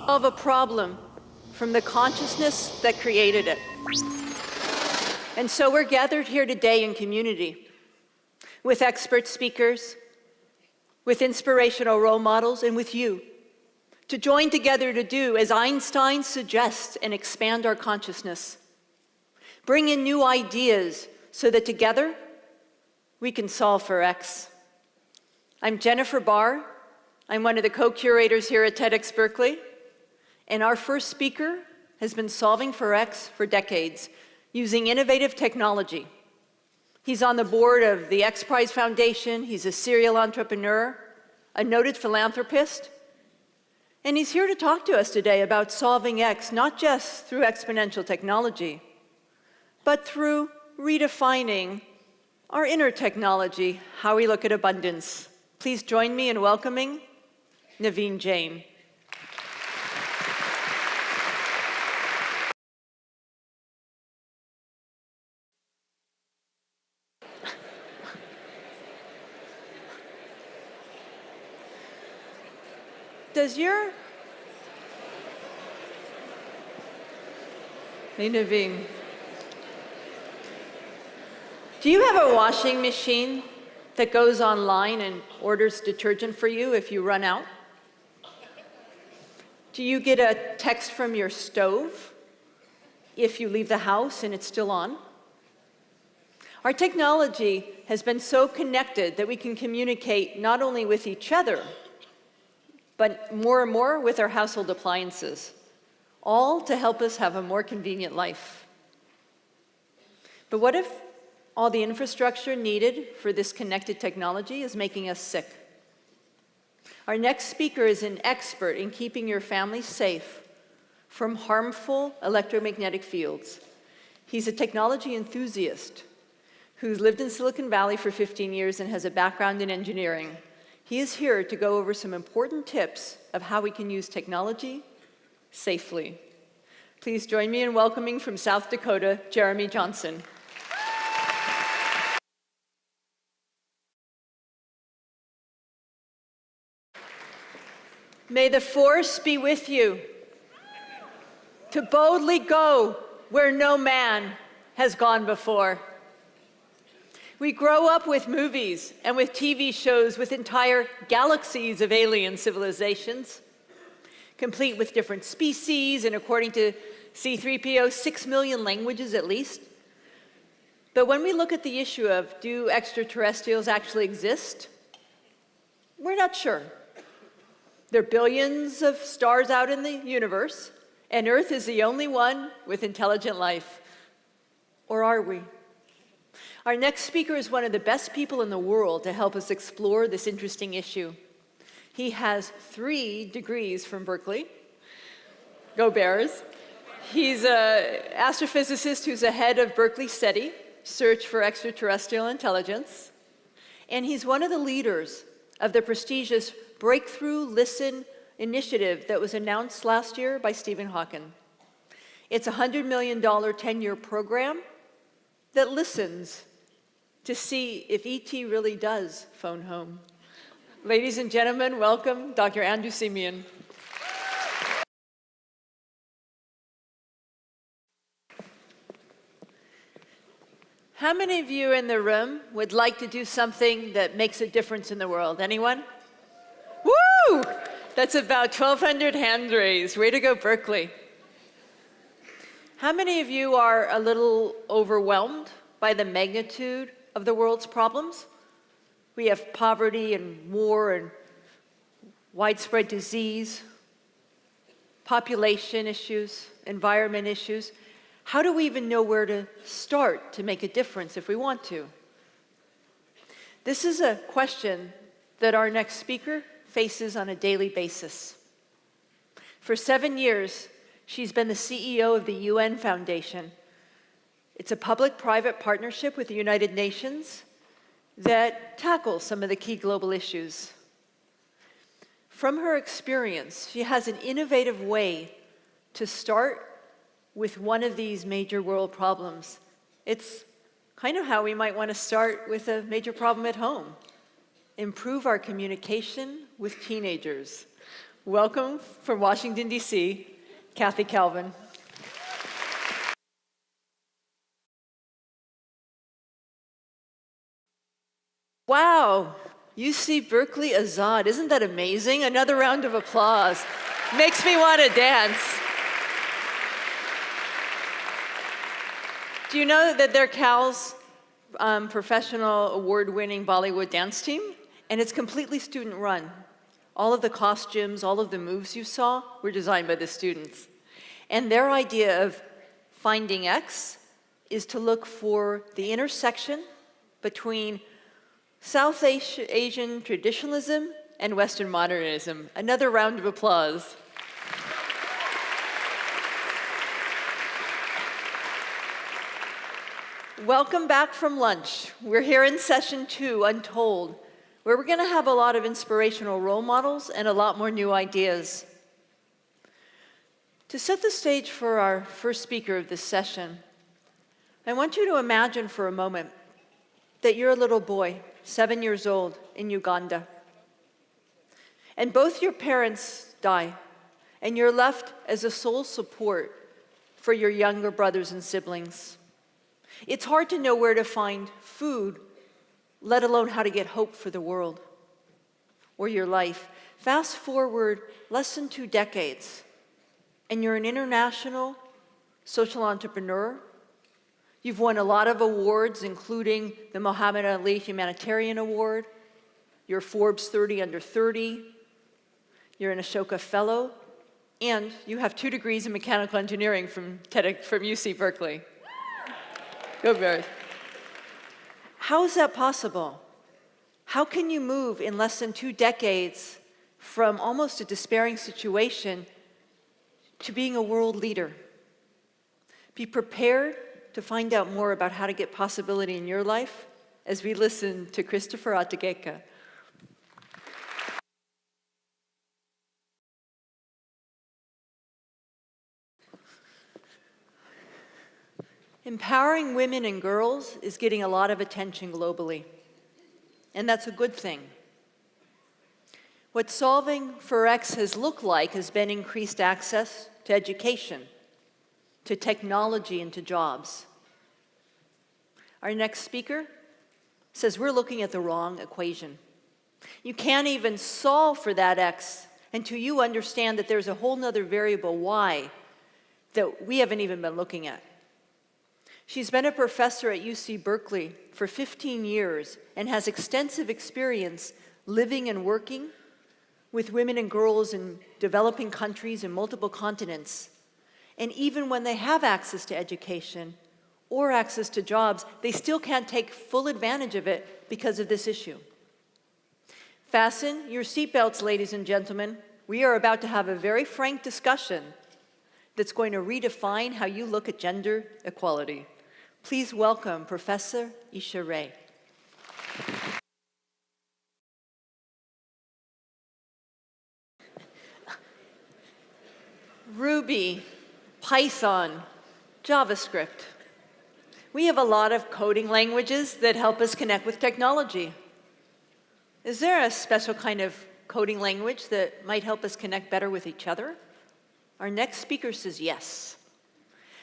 solve a problem from the consciousness that created it. And so we're gathered here today in community with expert speakers, with inspirational role models, and with you to join together to do as Einstein suggests and expand our consciousness. Bring in new ideas so that together we can solve for X. I'm Jennifer Barr. I'm one of the co-curators here at TEDxBerkeley. And our first speaker has been solving for X for decades using innovative technology. He's on the board of the X Prize Foundation. He's a serial entrepreneur, a noted philanthropist. And he's here to talk to us today about solving X, not just through exponential technology, but through redefining our inner technology, how we look at abundance. Please join me in welcoming Naveen Jain. Hey, Naveen. Do you have a washing machine that goes online and orders detergent for you if you run out? Do you get a text from your stove if you leave the house and it's still on? Our technology has been so connected that we can communicate not only with each other, but more and more with our household appliances, all to help us have a more convenient life. But what if all the infrastructure needed for this connected technology is making us sick? Our next speaker is an expert in keeping your family safe from harmful electromagnetic fields. He's a technology enthusiast who's lived in Silicon Valley for 15 years and has a background in engineering. He is here to go over some important tips of how we can use technology safely. Please join me in welcoming from South Dakota, Jeremy Johnson. May the force be with you to boldly go where no man has gone before. We grow up with movies and with TV shows with entire galaxies of alien civilizations, complete with different species and, according to C-3PO, 6 million languages at least. But when we look at the issue of do extraterrestrials actually exist, we're not sure. There are billions of stars out in the universe, and Earth is the only one with intelligent life. Or are we? Our next speaker is one of the best people in the world to help us explore this interesting issue. He has 3 degrees from Berkeley. Go Bears. He's an astrophysicist who's the head of Berkeley SETI, Search for Extraterrestrial Intelligence. And he's one of the leaders of the prestigious Breakthrough Listen initiative that was announced last year by Stephen Hawking. It's a $100 million 10-year program that listens to see if ET really does phone home. Ladies and gentlemen, welcome Dr. Andrew Simeon. How many of you in the room would like to do something that makes a difference in the world? Anyone? Woo! That's about 1,200 hand raised. Way to go, Berkeley. How many of you are a little overwhelmed by the magnitude of the world's problems? We have poverty and war and widespread disease, population issues, environment issues. How do we even know where to start to make a difference if we want to? This is a question that our next speaker faces on a daily basis. For 7 years, she's been the CEO of the UN Foundation. It's a public-private partnership with the United Nations that tackles some of the key global issues. From her experience, she has an innovative way to start with one of these major world problems. It's kind of how we might want to start with a major problem at home. Improve our communication with teenagers. Welcome from Washington, D.C., Kathy Calvin. Wow, UC Berkeley Azad, isn't that amazing? Another round of applause. Makes me want to dance. Do you know that they're Cal's professional award-winning Bollywood dance team? And it's completely student-run. All of the costumes, all of the moves you saw were designed by the students. And their idea of finding X is to look for the intersection between South Asian traditionalism and Western modernism. Another round of applause. Welcome back from lunch. We're here in session 2, Untold, where we're going to have a lot of inspirational role models and a lot more new ideas. To set the stage for our first speaker of this session, I want you to imagine for a moment that you're a little boy, 7 years old, in Uganda. And both your parents die, and you're left as a sole support for your younger brothers and siblings. It's hard to know where to find food, let alone how to get hope for the world or your life. Fast forward less than 2 decades, and you're an international social entrepreneur. You've won a lot of awards, including the Muhammad Ali Humanitarian Award. You're Forbes 30 Under 30. You're an Ashoka Fellow. And you have 2 degrees in mechanical engineering from UC Berkeley. Go Barry. How is that possible? How can you move in less than 2 decades from almost a despairing situation to being a world leader? Be prepared to find out more about how to get possibility in your life as we listen to Christopher Ategeka. Empowering women and girls is getting a lot of attention globally, and that's a good thing. What solving for X has looked like has been increased access to education, to technology, and to jobs. Our next speaker says we're looking at the wrong equation. You can't even solve for that X until you understand that there's a whole nother variable, Y, that we haven't even been looking at. She's been a professor at UC Berkeley for 15 years and has extensive experience living and working with women and girls in developing countries in multiple continents. And even when they have access to education or access to jobs, they still can't take full advantage of it because of this issue. Fasten your seatbelts, ladies and gentlemen. We are about to have a very frank discussion that's going to redefine how you look at gender equality. Please welcome Professor Isha Ray. Ruby, Python, JavaScript. We have a lot of coding languages that help us connect with technology. Is there a special kind of coding language that might help us connect better with each other? Our next speaker says yes.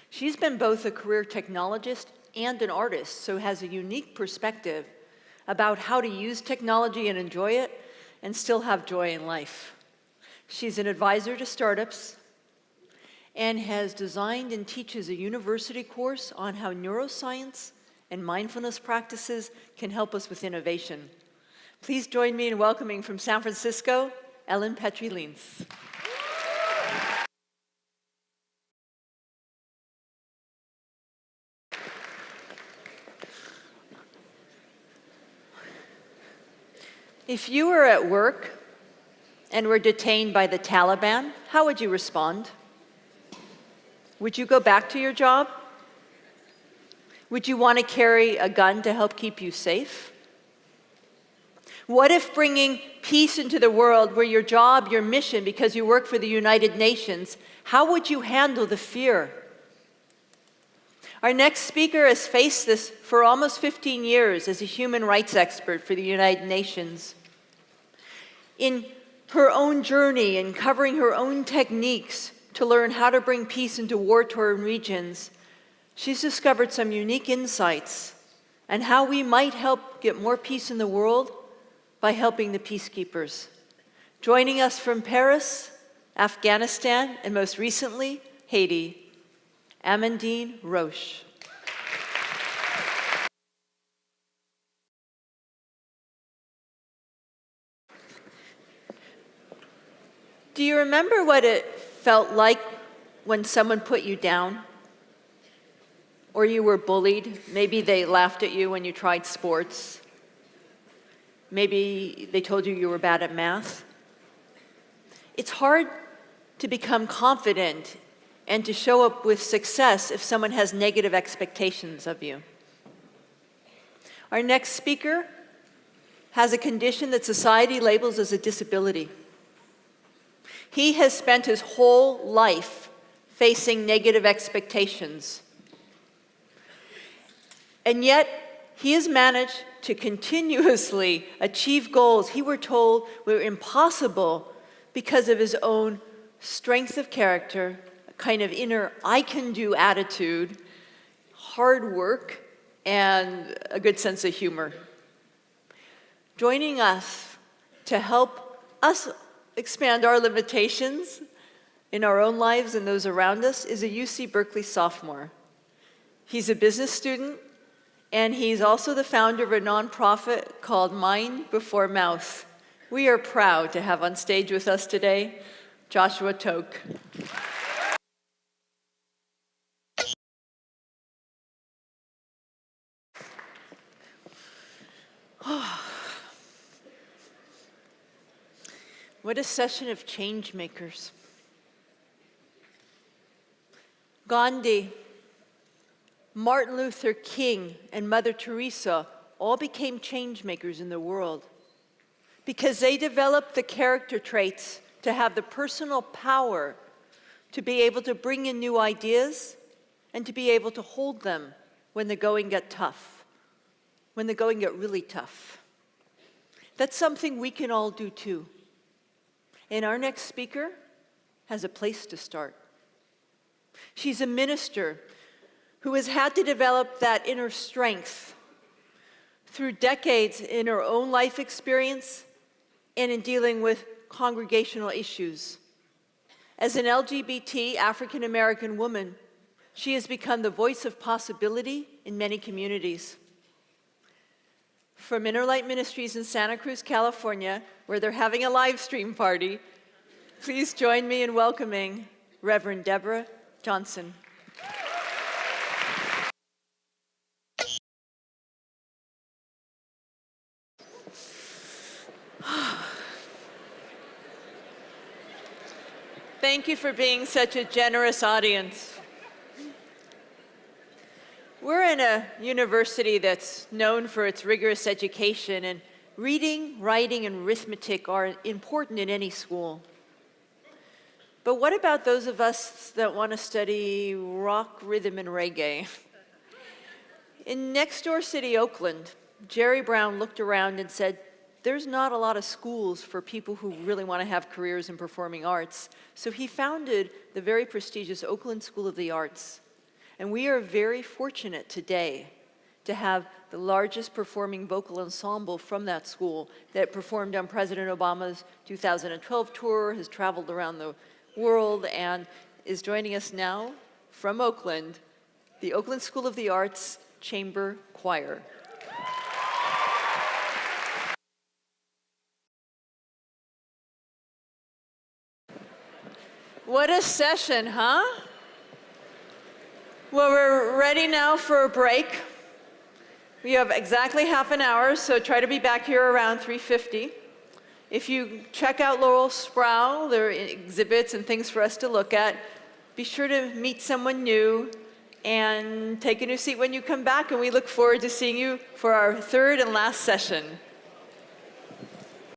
She's been both a career technologist and an artist, so has a unique perspective about how to use technology and enjoy it and still have joy in life. She's an advisor to startups and has designed and teaches a university course on how neuroscience and mindfulness practices can help us with innovation. Please join me in welcoming from San Francisco, Ellen Petry-Leens. If you were at work and were detained by the Taliban, how would you respond? Would you go back to your job? Would you want to carry a gun to help keep you safe? What if bringing peace into the world were your job, your mission, because you work for the United Nations? How would you handle the fear? Our next speaker has faced this for almost 15 years as a human rights expert for the United Nations. In her own journey and covering her own techniques to learn how to bring peace into war-torn regions, she's discovered some unique insights on how we might help get more peace in the world by helping the peacekeepers. Joining us from Paris, Afghanistan, and most recently, Haiti, Amandine Roche. Do you remember what it felt like when someone put you down? Or you were bullied? Maybe they laughed at you when you tried sports. Maybe they told you you were bad at math. It's hard to become confident and to show up with success if someone has negative expectations of you. Our next speaker has a condition that society labels as a disability. He has spent his whole life facing negative expectations. And yet, he has managed to continuously achieve goals he were told were impossible because of his own strength of character, a kind of inner I-can-do attitude, hard work, and a good sense of humor. Joining us to help us expand our limitations in our own lives and those around us is a UC Berkeley sophomore. He's a business student, and he's also the founder of a nonprofit called Mind Before Mouth. We are proud to have on stage with us today, Joshua Toke. What a session of change makers. Gandhi, Martin Luther King, and Mother Teresa all became change makers in the world because they developed the character traits to have the personal power to be able to bring in new ideas and to be able to hold them when the going got tough, when the going got really tough. That's something we can all do too. And our next speaker has a place to start. She's a minister who has had to develop that inner strength through decades in her own life experience and in dealing with congregational issues. As an LGBT African American woman, she has become the voice of possibility in many communities. From Inner Light Ministries in Santa Cruz, California, where they're having a live stream party, please join me in welcoming Reverend Deborah Johnson. Thank you for being such a generous audience. We're in a university that's known for its rigorous education, and reading, writing, and arithmetic are important in any school. But what about those of us that want to study rock, rhythm, and reggae? In next-door city, Oakland, Jerry Brown looked around and said, there's not a lot of schools for people who really want to have careers in performing arts. So he founded the very prestigious Oakland School of the Arts. And we are very fortunate today to have the largest performing vocal ensemble from that school that performed on President Obama's 2012 tour, has traveled around the world, and is joining us now from Oakland, the Oakland School of the Arts Chamber Choir. What a session, huh? Well, we're ready now for a break. We have exactly half an hour, so try to be back here around 3:50. If you check out Laurel Sproul, there are exhibits and things for us to look at. Be sure to meet someone new and take a new seat when you come back, and we look forward to seeing you for our third and last session.